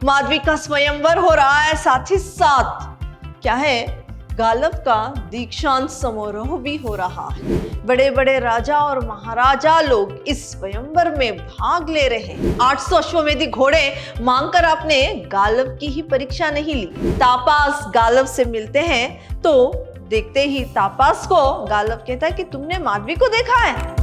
माधवी का स्वयंवर हो रहा है, साथ ही साथ क्या है, गालव का दीक्षांत समारोह भी हो रहा है। बड़े बड़े राजा और महाराजा लोग इस स्वयंवर में भाग ले रहे हैं। 800 अश्वमेधी घोड़े मांगकर आपने गालव की ही परीक्षा नहीं ली। तापास गालव से मिलते हैं तो देखते ही तापास को गालव कहता है कि तुमने माधवी को देखा है?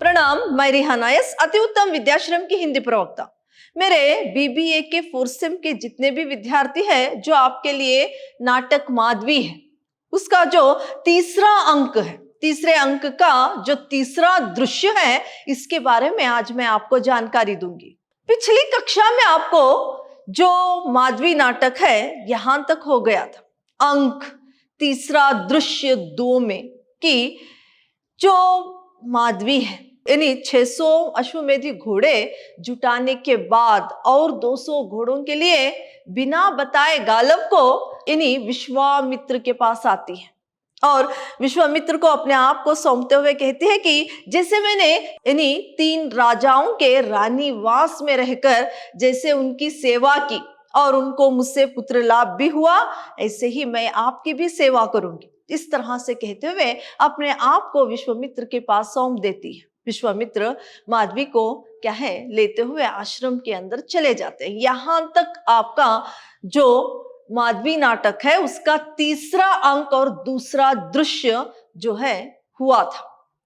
प्रणाम, मैं रिहाना यस, अति उत्तम विद्याश्रम की हिंदी प्रवक्ता। मेरे बीबीए के फोर्थ सेम के जितने भी विद्यार्थी हैं, जो आपके लिए नाटक माधवी है उसका जो तीसरा अंक है, तीसरे अंक का जो तीसरा दृश्य है, इसके बारे में आज मैं आपको जानकारी दूंगी। पिछली कक्षा में आपको जो माधवी नाटक है यहां तक हो गया था, अंक तीसरा दृश्य 2 में, कि जो माधवी है यानी 600 अश्वमेधी घोड़े जुटाने के बाद और 200 घोड़ों के लिए बिना बताए गालव को यानी विश्वामित्र के पास आती है और विश्वामित्र को अपने आप को सौंपते हुए कहती है कि जैसे मैंने यानी 3 राजाओं के रानीवास में रहकर जैसे उनकी सेवा की और उनको मुझसे पुत्र लाभ भी हुआ, ऐसे ही मैं आपकी भी सेवा करूंगी। इस तरह से कहते हुए अपने आप को विश्वामित्र के पास सौंप देती है। विश्वामित्र माधवी को क्या है लेते हुए आश्रम के अंदर चले जाते हैं। यहां तक आपका जो माधवी नाटक है उसका तीसरा अंक और दूसरा दृश्य जो है हुआ था।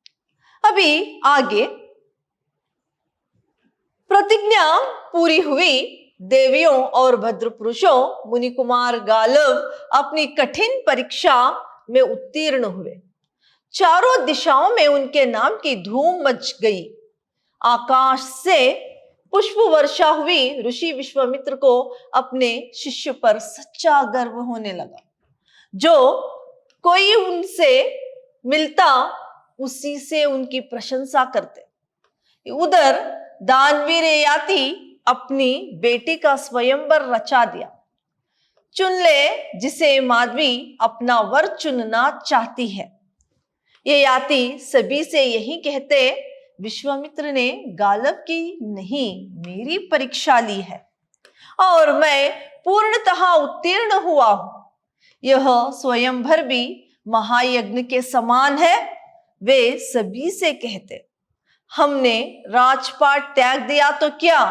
अभी आगे प्रतिज्ञा पूरी हुई, देवियों और भद्र पुरुषों, मुनि कुमार गालव अपनी कठिन परीक्षा में उत्तीर्ण हुए। चारों दिशाओं में उनके नाम की धूम मच गई। आकाश से पुष्प वर्षा हुई। ऋषि विश्वामित्र को अपने शिष्य पर सच्चा गर्व होने लगा। जो कोई उनसे मिलता उसी से उनकी प्रशंसा करते। उधर दानवीर ययाति अपनी बेटी का स्वयंवर रचा दिया। चुन ले जिसे माधवी अपना वर चुनना चाहती है। ययाति सभी से यही कहते, विश्वामित्र ने गालव की नहीं मेरी परीक्षा ली है और मैं पूर्णतः उत्तीर्ण हुआ हूं। यह स्वयंवर भी महायज्ञ के समान है। वे सभी से कहते, हमने राजपाट त्याग दिया तो क्या,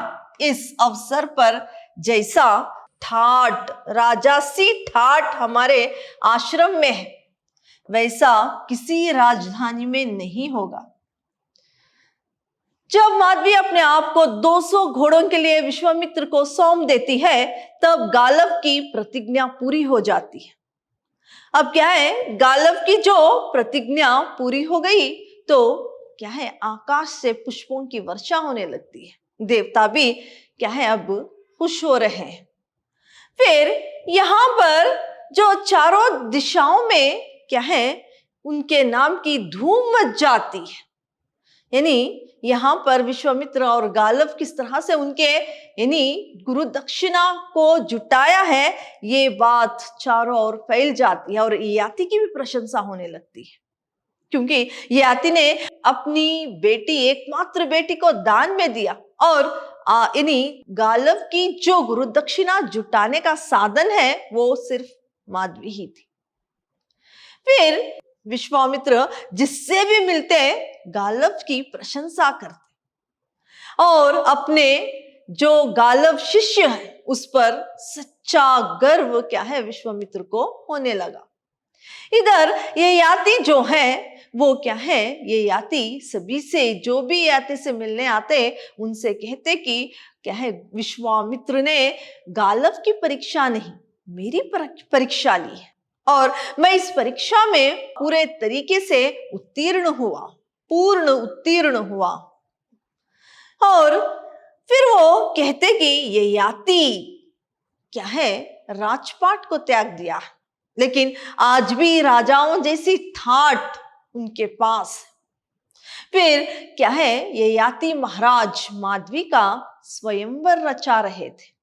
इस अवसर पर जैसा ठाट राजासी ठाट हमारे आश्रम में है वैसा किसी राजधानी में नहीं होगा। जब माधवी अपने आप को 200 घोड़ों के लिए विश्वामित्र को सौंप देती है तब गालव की प्रतिज्ञा पूरी हो जाती है। अब क्या है, गालव की जो प्रतिज्ञा पूरी हो गई तो क्या है, आकाश से पुष्पों की वर्षा होने लगती है। देवता भी क्या है अब खुश हो रहे हैं। फिर यहां पर जो चारों दिशाओं में क्या है उनके नाम की धूम मच जाती है। यानी यहां पर विश्वामित्र और गालव किस तरह से उनके यानी गुरु दक्षिणा को जुटाया है, ये बात चारों ओर फैल जाती है और ययाति की भी प्रशंसा होने लगती है, क्योंकि ययाति ने अपनी बेटी, एकमात्र बेटी को दान में दिया और यानी गालव की जो गुरु दक्षिणा जुटाने का साधन है वो सिर्फ माधवी ही थी। फिर विश्वामित्र जिससे भी मिलते गालव की प्रशंसा करते और अपने जो गालव शिष्य है उस पर सच्चा गर्व क्या है विश्वामित्र को होने लगा। इधर ययाति जो है वो क्या है, ययाति सभी से, जो भी ययाति से मिलने आते उनसे कहते कि क्या है, विश्वामित्र ने गालव की परीक्षा नहीं मेरी परीक्षा ली है और मैं इस परीक्षा में पूरे तरीके से उत्तीर्ण हुआ, पूर्ण उत्तीर्ण हुआ। और फिर वो कहते कि ययाति क्या है राजपाट को त्याग दिया, लेकिन आज भी राजाओं जैसी ठाट उनके पास। फिर क्या है, ययाति महाराज माधवी का स्वयंवर रचा रहे थे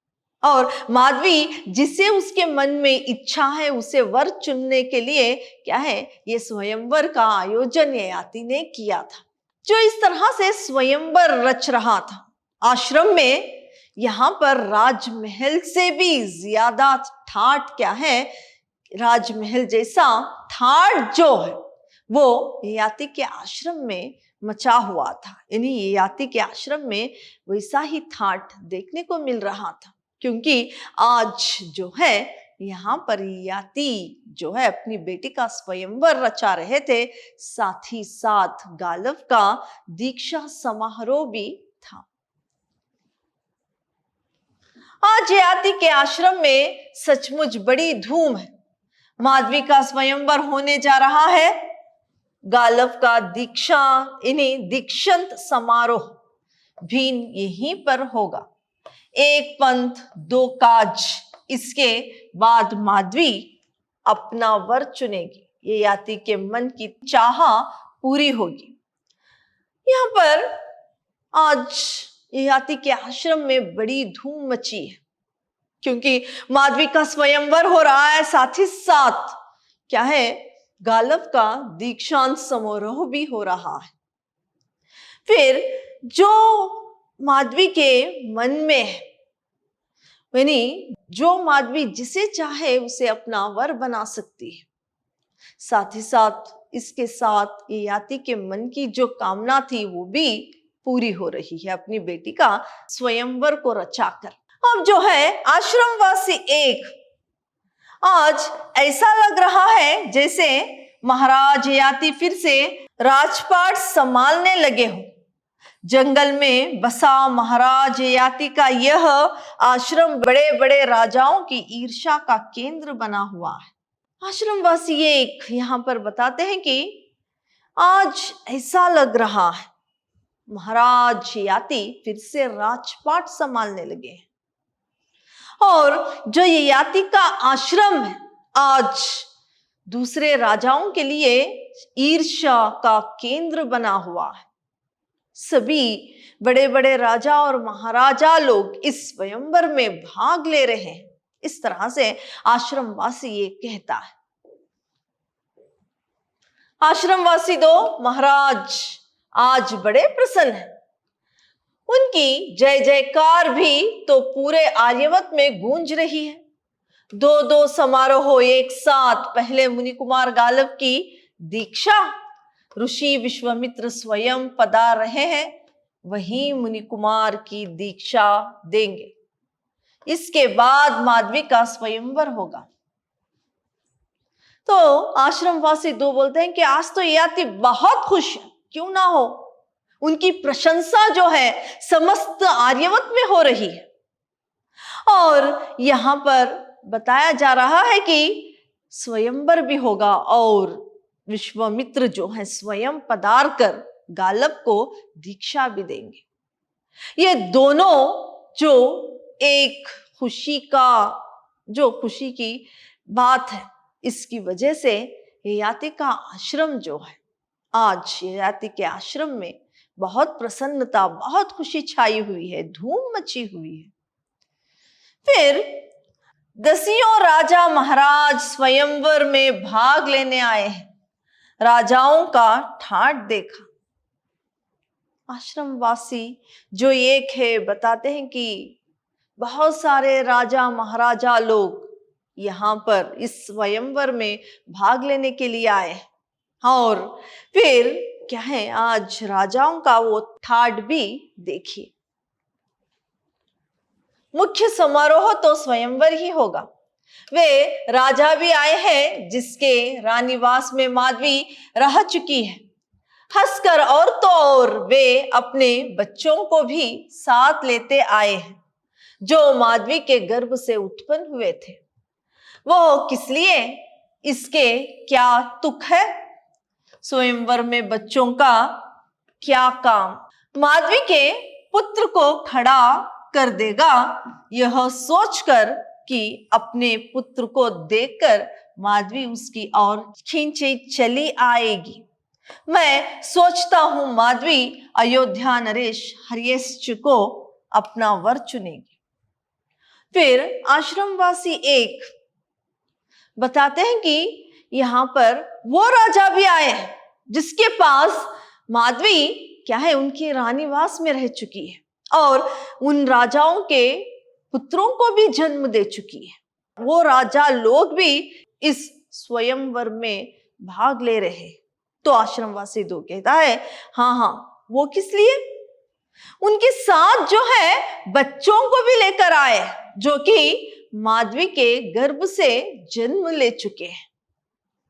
और माधवी जिसे उसके मन में इच्छा है उसे वर चुनने के लिए क्या है, ये स्वयंवर का आयोजन ययाति ने किया था। जो इस तरह से स्वयंवर रच रहा था आश्रम में, यहां पर राजमहल से भी ज्यादा ठाठ क्या है, राजमहल जैसा ठाठ जो है वो ययाति के आश्रम में मचा हुआ था। यानी ययाति के आश्रम में वैसा ही ठाठ देखने को मिल रहा था, क्योंकि आज जो है यहाँ पर ययाति जो है अपनी बेटी का स्वयंवर रचा रहे थे, साथ ही साथ गालव का दीक्षा समारोह भी था। आज ययाति के आश्रम में सचमुच बड़ी धूम है। माधवी का स्वयंवर होने जा रहा है, गालव का दीक्षांत समारोह भी यहीं पर होगा। एक पंथ दो काज, इसके बाद माधवी अपना वर चुनेगी, ययाति के मन की चाह पूरी होगी। यहाँ पर आज ययाति के आश्रम में बड़ी धूम मची है, क्योंकि माधवी का स्वयंवर हो रहा है, साथ ही साथ क्या है, गालव का दीक्षांत समारोह भी हो रहा है। फिर जो माधवी के मन में है, यानी जो माधवी जिसे चाहे उसे अपना वर बना सकती है, साथ ही साथ इसके साथ ययाति के मन की जो कामना थी वो भी पूरी हो रही है अपनी बेटी का स्वयंवर को रचाकर। अब जो है आश्रमवासी एक, आज ऐसा लग रहा है जैसे महाराज ययाति फिर से राजपाट संभालने लगे हो। जंगल में बसा महाराज ययाति का यह आश्रम बड़े बड़े राजाओं की ईर्ष्या का केंद्र बना हुआ है। आश्रमवासी एक यहाँ पर बताते हैं कि आज ऐसा लग रहा है महाराज ययाति फिर से राजपाट संभालने लगे हैं, और जो ययाति का आश्रम है आज दूसरे राजाओं के लिए ईर्ष्या का केंद्र बना हुआ है। सभी बड़े बड़े राजा और महाराजा लोग इस स्वयंवर में भाग ले रहे हैं, इस तरह से आश्रमवासी ये कहता है। आश्रमवासी दो, महाराज आज बड़े प्रसन्न हैं। उनकी जय जयकार भी तो पूरे आर्यवत में गूंज रही है। दो दो समारोह एक साथ, पहले मुनि कुमार गालव की दीक्षा, ऋषि विश्वामित्र स्वयं पधार रहे हैं, वही मुनि कुमार की दीक्षा देंगे। इसके बाद माधवी का स्वयंवर होगा। तो आश्रमवासी दो बोलते हैं कि आज तो ययाति बहुत खुश है, क्यों ना हो, उनकी प्रशंसा जो है समस्त आर्यवत में हो रही है। और यहां पर बताया जा रहा है कि स्वयंवर भी होगा और विश्वामित्र जो है स्वयं पधार कर गालव को दीक्षा भी देंगे। ये दोनों जो एक खुशी की बात है, इसकी वजह से ययाति का आश्रम जो है, आज ययाति के आश्रम में बहुत प्रसन्नता, बहुत खुशी छाई हुई है, धूम मची हुई है। फिर दसियों राजा महाराज स्वयंवर में भाग लेने आए हैं। राजाओं का ठाठ देखा। आश्रमवासी जो एक है बताते हैं कि बहुत सारे राजा महाराजा लोग यहाँ पर इस स्वयंवर में भाग लेने के लिए आए हैं, और फिर क्या है, आज राजाओं का वो ठाठ भी देखिए। मुख्य समारोह तो स्वयंवर ही होगा। वे राजा भी आए हैं जिसके रानीवास में माधवी रह चुकी है। हंसकर और तो और वे अपने बच्चों को भी साथ लेते आए हैं जो माधवी के गर्भ से उत्पन्न हुए थे। वो किस लिए, इसके क्या तुक है, स्वयंवर में बच्चों का क्या काम, माधवी के पुत्र को खड़ा कर देगा, यह सोचकर कि अपने पुत्र को देखकर माधवी उसकी ओर खींचे चली आएगी। मैं सोचता हूं माधवी अयोध्या नरेश हरियश्च को अपना वर चुनेगी। फिर आश्रमवासी एक बताते हैं कि यहां पर वो राजा भी आए हैं जिसके पास माधवी क्या है, उनकी रानीवास में रह चुकी है और उन राजाओं के पुत्रों को भी जन्म दे चुकी है। वो राजा लोग भी इस स्वयंवर में भाग ले रहे। तो आश्रमवासी दो कहता है, हाँ हाँ, वो किस लिए? उनके साथ जो है बच्चों को भी लेकर आए जो कि माधवी के गर्भ से जन्म ले चुके हैं।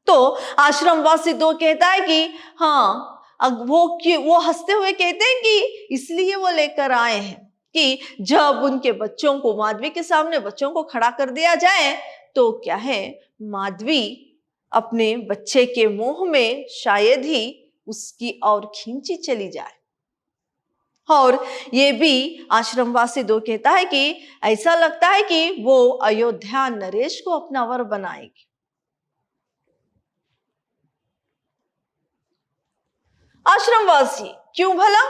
तो आश्रमवासी दो कहता है कि हाँ, वो हंसते हुए कहते हैं कि इसलिए वो लेकर आए हैं कि जब उनके बच्चों को माधवी के सामने बच्चों को खड़ा कर दिया जाए तो क्या है, माधवी अपने बच्चे के मोह में शायद ही उसकी और खींची चली जाए। और ये भी आश्रमवासी दो कहता है कि ऐसा लगता है कि वो अयोध्या नरेश को अपना वर बनाएगी। आश्रमवासी क्यों भला?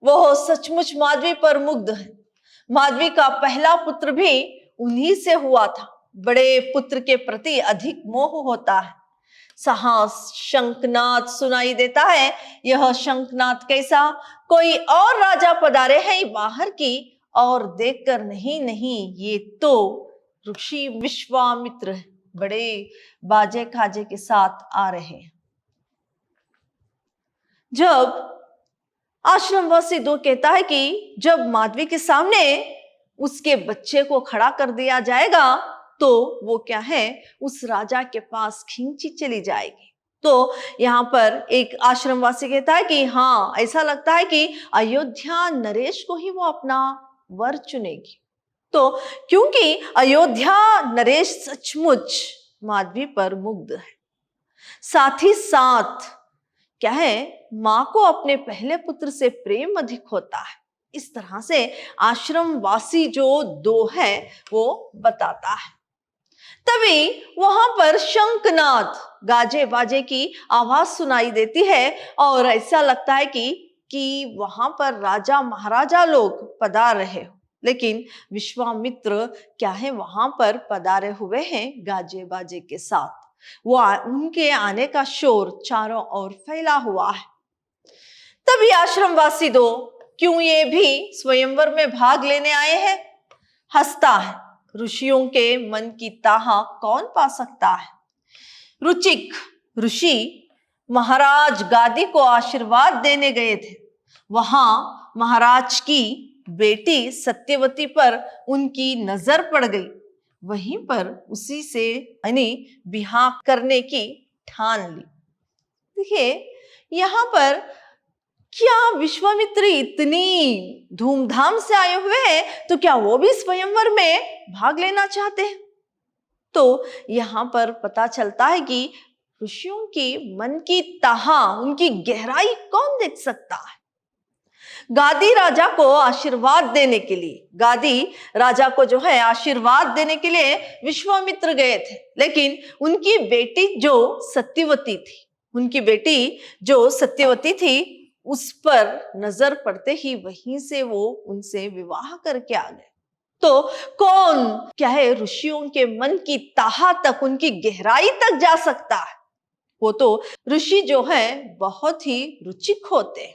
वो सचमुच माधवी पर मुग्ध है। माधवी का पहला पुत्र भी उन्हीं से हुआ था। बड़े पुत्र के प्रति अधिक मोह होता है। साहस शंखनाद सुनाई देता है। यह शंखनाद कैसा? कोई और राजा पधारे हैं बाहर की और देखकर नहीं नहीं, ये तो ऋषि विश्वामित्र बड़े बाजे खाजे के साथ आ रहे हैं। जब आश्रमवासी दो कहता है कि जब माधवी के सामने उसके बच्चे को खड़ा कर दिया जाएगा तो वो क्या है, उस राजा के पास खींची चली जाएगी। तो यहाँ पर एक आश्रमवासी कहता है कि हाँ, ऐसा लगता है कि अयोध्या नरेश को ही वो अपना वर चुनेगी। तो क्योंकि अयोध्या नरेश सचमुच माधवी पर मुग्ध है, साथ ही साथ क्या है, मां को अपने पहले पुत्र से प्रेम अधिक होता है। इस तरह से आश्रमवासी जो दो है वो बताता है। तभी वहां पर शंखनाद गाजे बाजे की आवाज सुनाई देती है और ऐसा लगता है कि वहां पर राजा महाराजा लोग पधार रहे हो। लेकिन विश्वामित्र क्या है, वहां पर पधारे हुए हैं गाजे बाजे के साथ। वो उनके आने का शोर चारों ओर फैला हुआ है। तभी आश्रमवासी दो, क्यों ये भी स्वयंवर में भाग लेने आए हैं, हंसता है। ऋषियों के मन की ताह कौन पा सकता है। रुचिक ऋषि महाराज गादी को आशीर्वाद देने गए थे। वहां महाराज की बेटी सत्यवती पर उनकी नजर पड़ गई। वहीं पर उसी से यानी बिहार करने की ठान ली। देखिए यहां पर क्या विश्वामित्र इतनी धूमधाम से आए हुए हैं तो क्या वो भी स्वयंवर में भाग लेना चाहते हैं? तो यहां पर पता चलता है कि ऋषियों की मन की ताह, उनकी गहराई कौन देख सकता है। गादी राजा को आशीर्वाद देने के लिए, गादी राजा को जो है आशीर्वाद देने के लिए विश्वामित्र गए थे। लेकिन उनकी बेटी जो सत्यवती थी उस पर नजर पड़ते ही वहीं से वो उनसे विवाह करके आ गए। तो कौन क्या है ऋषियों के मन की ताह तक, उनकी गहराई तक जा सकता है? वो तो ऋषि जो है बहुत ही रुचिक होते हैं।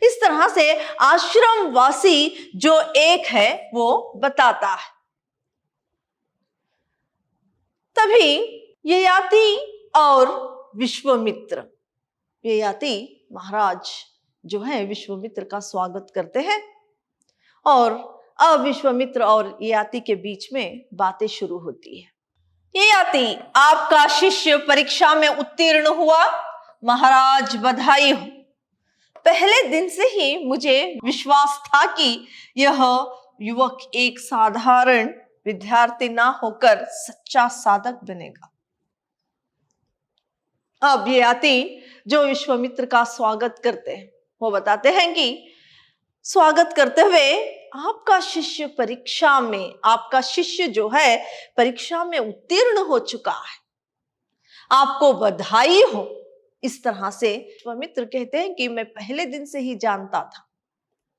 इस तरह से आश्रमवासी जो एक है वो बताता है। तभी ययाति और विश्वामित्र, ययाति महाराज जो है विश्वामित्र का स्वागत करते हैं और अब विश्वामित्र और ययाति के बीच में बातें शुरू होती है। ययाति, आपका शिष्य परीक्षा में उत्तीर्ण हुआ, महाराज बधाई हो। पहले दिन से ही मुझे विश्वास था कि यह युवक एक साधारण विद्यार्थी ना होकर सच्चा साधक बनेगा। अब ययाति जो विश्वामित्र का स्वागत करते हैं वो बताते हैं कि स्वागत करते हुए आपका शिष्य जो है परीक्षा में उत्तीर्ण हो चुका है, आपको बधाई हो। इस तरह से विश्वामित्र कहते हैं कि मैं पहले दिन से ही जानता था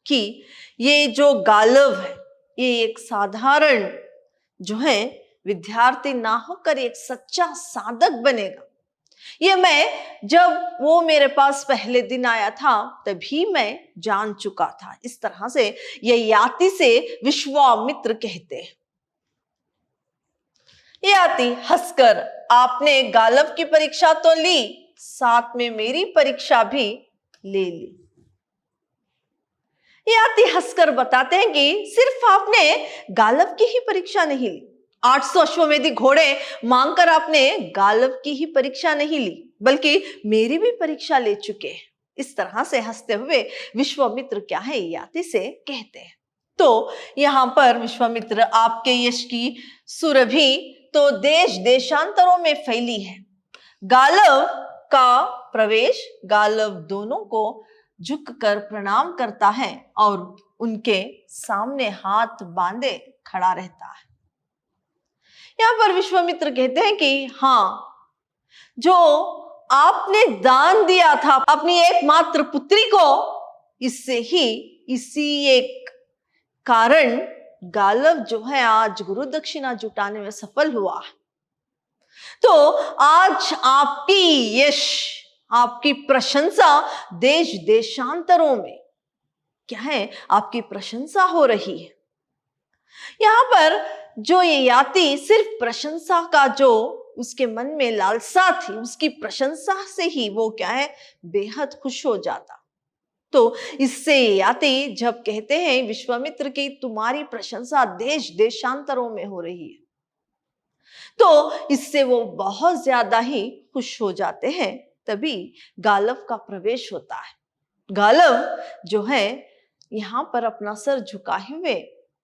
कि ये जो गालव है ये एक साधारण जो है विद्यार्थी ना होकर एक सच्चा साधक बनेगा। ये मैं जब वो मेरे पास पहले दिन आया था तभी मैं जान चुका था। इस तरह से ययाति से विश्वामित्र कहते हैं। ययाति हंसकर, आपने गालव की परीक्षा तो ली, साथ में मेरी परीक्षा भी ले ली। ययाति हंसकर बताते हैं कि सिर्फ आपने गालव की ही परीक्षा नहीं ली, 800 अश्वमेधी घोड़े मांगकर आपने गालव की ही परीक्षा नहीं ली, बल्कि मेरी भी परीक्षा ले चुके हैं। इस तरह से हंसते हुए विश्वामित्र क्या है ययाति से कहते हैं। तो यहां पर विश्वामित्र, आपके यश की सुरभि तो देश देशांतरों में फैली है। गालव का प्रवेश, गालव दोनों को झुककर प्रणाम करता है और उनके सामने हाथ बांधे खड़ा रहता है। यहां पर विश्वामित्र कहते हैं कि हाँ, जो आपने दान दिया था अपनी एकमात्र पुत्री को, इससे ही इसी एक कारण गालव जो है आज गुरु दक्षिणा जुटाने में सफल हुआ। तो आज आपकी यश, आपकी प्रशंसा देश देशांतरों में क्या है, आपकी प्रशंसा हो रही है। यहां पर जो ययाति सिर्फ प्रशंसा का जो उसके मन में लालसा थी, उसकी प्रशंसा से ही वो क्या है बेहद खुश हो जाता। तो इससे ययाति जब कहते हैं विश्वामित्र की तुम्हारी प्रशंसा देश देशांतरों में हो रही है, तो इससे वो बहुत ज्यादा ही खुश हो जाते हैं। तभी गालव का प्रवेश होता है। गालव जो है यहां पर अपना सर झुकाए हुए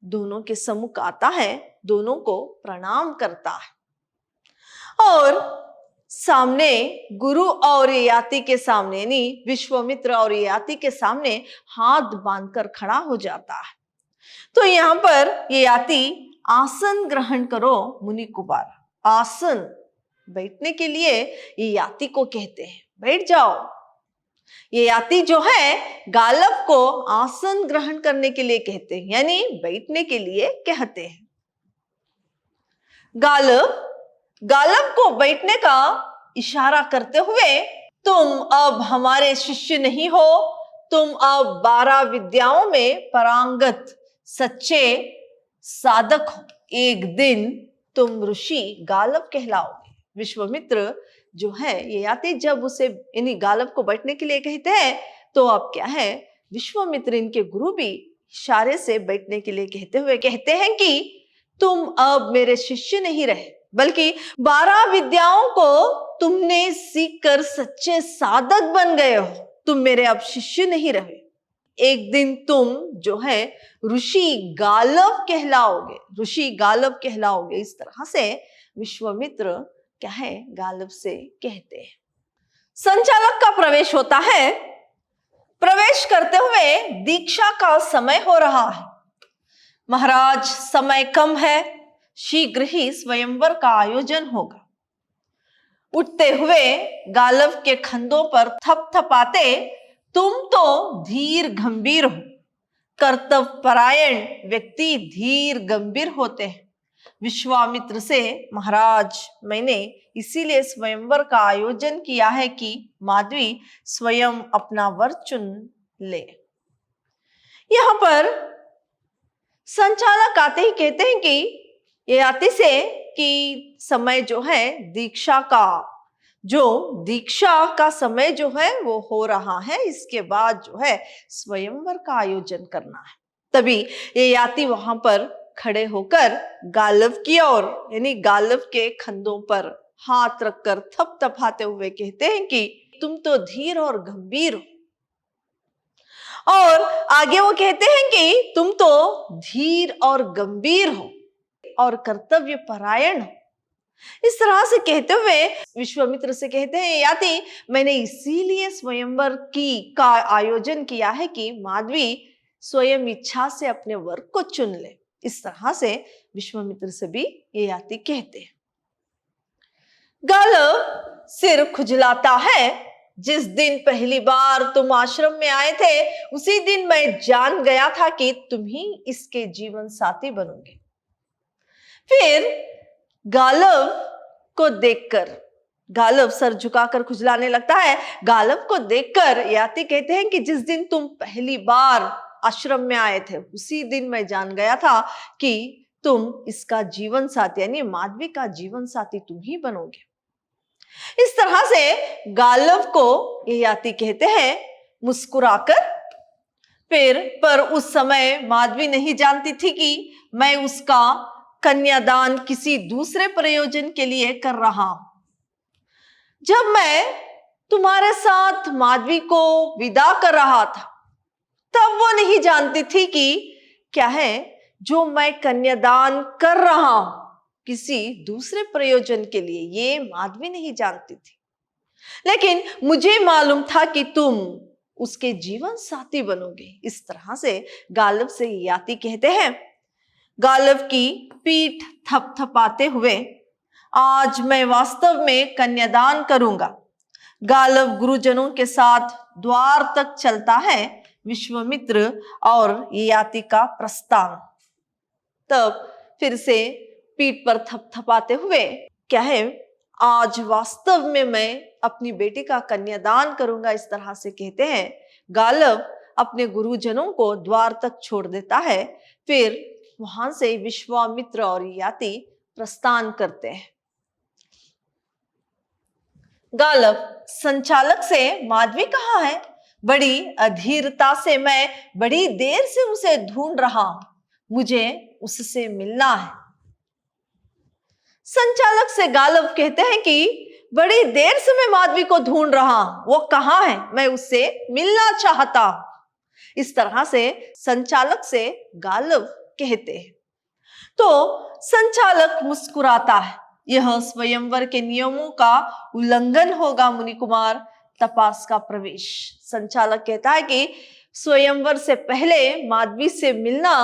दोनों के सम्मुख आता है, दोनों को प्रणाम करता है और सामने गुरु और ययाति के सामने, यानी विश्वामित्र और ययाति के सामने हाथ बांधकर खड़ा हो जाता है। तो यहां पर ययाति, आसन ग्रहण करो मुनि कुमार। आसन बैठने के लिए ययाति को कहते हैं, बैठ जाओ। ययाति जो है गालव को आसन ग्रहण करने के लिए कहते हैं, यानी बैठने के लिए कहते हैं। गालव को बैठने का इशारा करते हुए, तुम अब हमारे शिष्य नहीं हो, तुम अब 12 विद्याओं में पारंगत सच्चे साधक हो, एक दिन तुम ऋषि गालव कहलाओगे। विश्वामित्र जो है ययाति जब उसे यानी गालव को बैठने के लिए कहते हैं, तो अब क्या है विश्वामित्र इनके गुरु भी इशारे से बैठने के लिए कहते हुए कहते हैं कि तुम अब मेरे शिष्य नहीं रहे, बल्कि 12 विद्याओं को तुमने सीखकर सच्चे साधक बन गए हो। तुम मेरे अब शिष्य नहीं रहे, एक दिन तुम जो है ऋषि गालव कहलाओगे, ऋषि गालव कहलाओगे। इस तरह से विश्वामित्र क्या है गालव से कहते हैं। संचालक का प्रवेश होता है। प्रवेश करते हुए दीक्षा का समय हो रहा है। महाराज, समय कम है, शीघ्र ही स्वयंवर का आयोजन होगा। उठते हुए गालव के कंधों पर थपथपाते, तुम तो धीर गंभीर हो। कर्तव्य परायण व्यक्ति धीर गंभीर होते हैं। विश्वामित्र से, महाराज, मैंने इसीलिए स्वयंवर का आयोजन किया है कि माधवी स्वयं अपना वर चुन ले। यहां पर संचालक आते ही कहते हैं कि ययाति से कि समय जो है दीक्षा का समय जो है वो हो रहा है, इसके बाद जो है स्वयंवर का आयोजन करना है। तभी ययाति वहां पर खड़े होकर गालव की ओर, यानी गालव के कंधों पर हाथ रखकर थपथपाते हुए कहते हैं कि तुम तो धीर और गंभीर हो। और आगे वो कहते हैं कि तुम तो धीर और गंभीर हो और कर्तव्य परायण हो। इस तरह से कहते हुए विश्वामित्र से कहते हैं, ययाति, मैंने इसीलिए स्वयंवर का आयोजन किया है कि माधवी स्वयं इच्छा से अपने वर को चुन ले। इस तरह से विश्वामित्र से भी ययाति कहते हैं। गालव सिर खुजलाता है। जिस दिन पहली बार तुम आश्रम में आए थे, उसी दिन मैं जान गया था कि तुम ही इसके जीवन साथी बनोगे। फिर गालव को देखकर गालव सर झुकाकर खुजलाने लगता है। गालव को देखकर ययाति कहते हैं कि जिस दिन तुम पहली बार आश्रम में आए थे उसी दिन मैं जान गया था कि तुम इसका जीवन साथी यानी माधवी का जीवन साथी तुम ही बनोगे। इस तरह से गालव को ययाति कहते हैं मुस्कुराकर। फिर पर उस समय माधवी नहीं जानती थी कि मैं उसका कन्यादान किसी दूसरे प्रयोजन के लिए कर रहा हूं। जब मैं तुम्हारे साथ माधवी को विदा कर रहा था तब वो नहीं जानती थी कि क्या है जो मैं कन्यादान कर रहा हूं किसी दूसरे प्रयोजन के लिए, ये माधवी नहीं जानती थी। लेकिन मुझे मालूम था कि तुम उसके जीवन साथी बनोगे। इस तरह से गालव से ययाति कहते हैं। गालव की पीठ थपथपाते हुए, आज मैं वास्तव में कन्यादान करूंगा। गालव गुरुजनों के साथ द्वार तक चलता है। विश्वामित्र और ययाति का प्रस्थान। तब फिर से पीठ पर थपथपाते हुए क्या है, आज वास्तव में मैं अपनी बेटी का कन्यादान करूंगा, इस तरह से कहते हैं। गालव अपने गुरुजनों को द्वार तक छोड़ देता है। फिर वहां से विश्वामित्र और ययाति प्रस्थान करते हैं। गालव संचालक से, माधवी कहाँ है? बड़ी अधीरता से, मैं बड़ी देर से उसे ढूंढ रहा हूं, मुझे उससे मिलना है। संचालक से गालव कहते हैं कि बड़ी देर से मैं माधवी को ढूंढ रहा हूं, वो कहाँ है? मैं उससे मिलना चाहता हूं। इस तरह से संचालक से गालव कहते हैं। तो संचालक मुस्कुराता है। यह स्वयंवर के नियमों का उल्लंघन होगा मुनि कुमार, तपास का प्रवेश। संचालक कहता है कि स्वयंवर से पहले माधवी से मिलना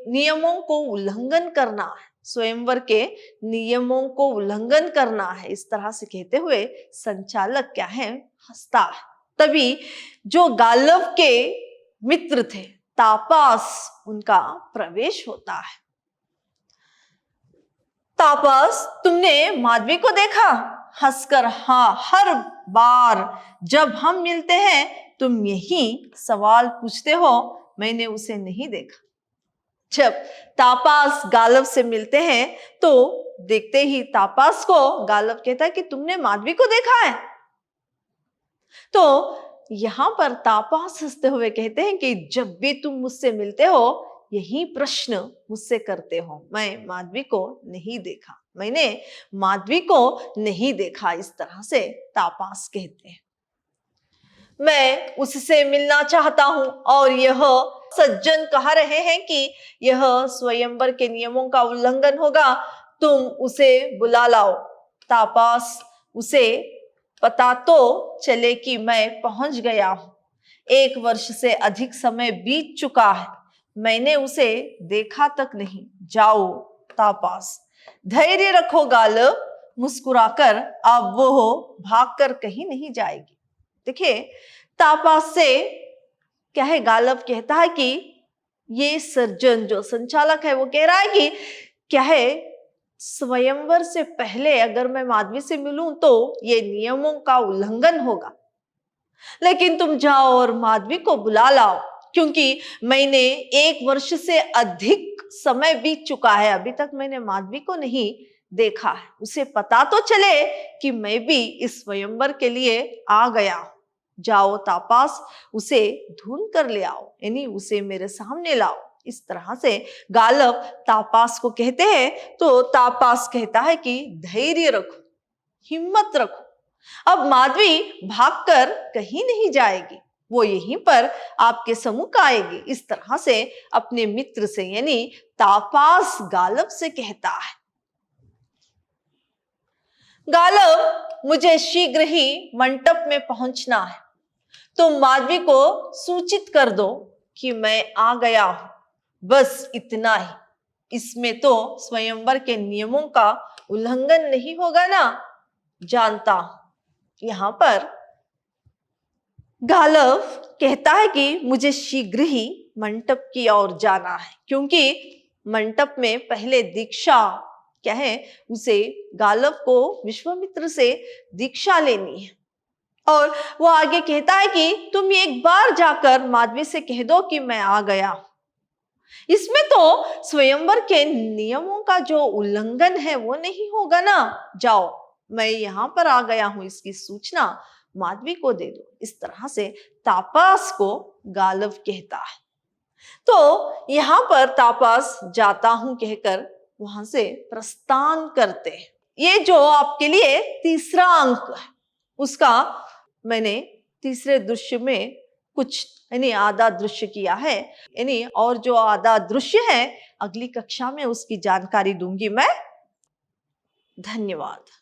नियमों को उल्लंघन करना है, स्वयंवर के नियमों को उल्लंघन करना है। इस तरह से कहते हुए संचालक क्या है, हंसता है। तभी जो गालव के मित्र थे तापास, उनका प्रवेश होता है। तापास, तुमने माधवी को देखा? हंसकर, हाँ, हर बार जब हम मिलते हैं तुम यही सवाल पूछते हो, मैंने उसे नहीं देखा। जब तापास गालव से मिलते हैं तो देखते ही तापास को गालव कहता है कि तुमने माधवी को देखा है? तो यहां पर तापास हंसते हुए कहते हैं कि जब भी तुम मुझसे मिलते हो यही प्रश्न मुझसे करते हो, मैं माधवी को नहीं देखा, मैंने माधवी को नहीं देखा। इस तरह से तापास कहते हैं। मैं उससे मिलना चाहता हूं और यह सज्जन कह रहे हैं कि यह स्वयंवर के नियमों का उल्लंघन होगा, तुम उसे बुला लाओ। तापास, उसे पता तो चले कि मैं पहुंच गया हूं, 1 वर्ष से अधिक समय बीत चुका है, मैंने उसे देखा तक नहीं, जाओ। तापास, धैर्य रखो गालव, मुस्कुराकर, अब वो भागकर कहीं नहीं जाएगी। देखिए तापास से क्या है, गालव कहता है कि ये सज्जन जो संचालक है वो कह रहा है कि क्या है, स्वयंवर से पहले अगर मैं माधवी से मिलूं तो ये नियमों का उल्लंघन होगा, लेकिन तुम जाओ और माधवी को बुला लाओ, क्योंकि मैंने 1 वर्ष से अधिक समय बीत चुका है, अभी तक मैंने माधवी को नहीं देखा है, उसे पता तो चले कि मैं भी इस स्वयंवर के लिए आ गया हूं। जाओ तापास, उसे ढूंढ कर ले आओ, यानी उसे मेरे सामने लाओ। इस तरह से गालव तापास को कहते हैं। तो तापास कहता है कि धैर्य रखो, हिम्मत रखो, अब माधवी भागकर कहीं नहीं जाएगी, वो यहीं पर आपके सम्मुख आएगी। इस तरह से अपने मित्र से यानी तापास गालव से कहता है। गालव, मुझे शीघ्र ही मंडप में पहुंचना है, तुम माधवी को सूचित कर दो कि मैं आ गया हूं, बस इतना ही। इसमें तो स्वयंवर के नियमों का उल्लंघन नहीं होगा ना? जानता हूं। यहां पर गालव कहता है कि मुझे शीघ्र ही मंडप की ओर जाना है, क्योंकि मंडप में पहले दीक्षा क्या है, उसे गालव को विश्वामित्र से दीक्षा लेनी है। और वो आगे कहता है कि तुम एक बार जाकर माधवी से कह दो कि मैं आ गया। इसमें तो स्वयंवर के नियमों का जो उल्लंघन है वो नहीं होगा ना। जाओ, मैं यहां पर आ गया हूं, इसकी सूचना माधवी को दे दो। इस तरह से तापस को गालव कहता है। तो यहां पर तापस जाता हूं कहकर वहां से प्रस्थान करते हैं। ये जो आपके लिए तीसरा अंक है, उसका मैंने तीसरे दृश्य में कुछ यानी आधा दृश्य किया है, यानी और जो आधा दृश्य है अगली कक्षा में उसकी जानकारी दूंगी मैं। धन्यवाद।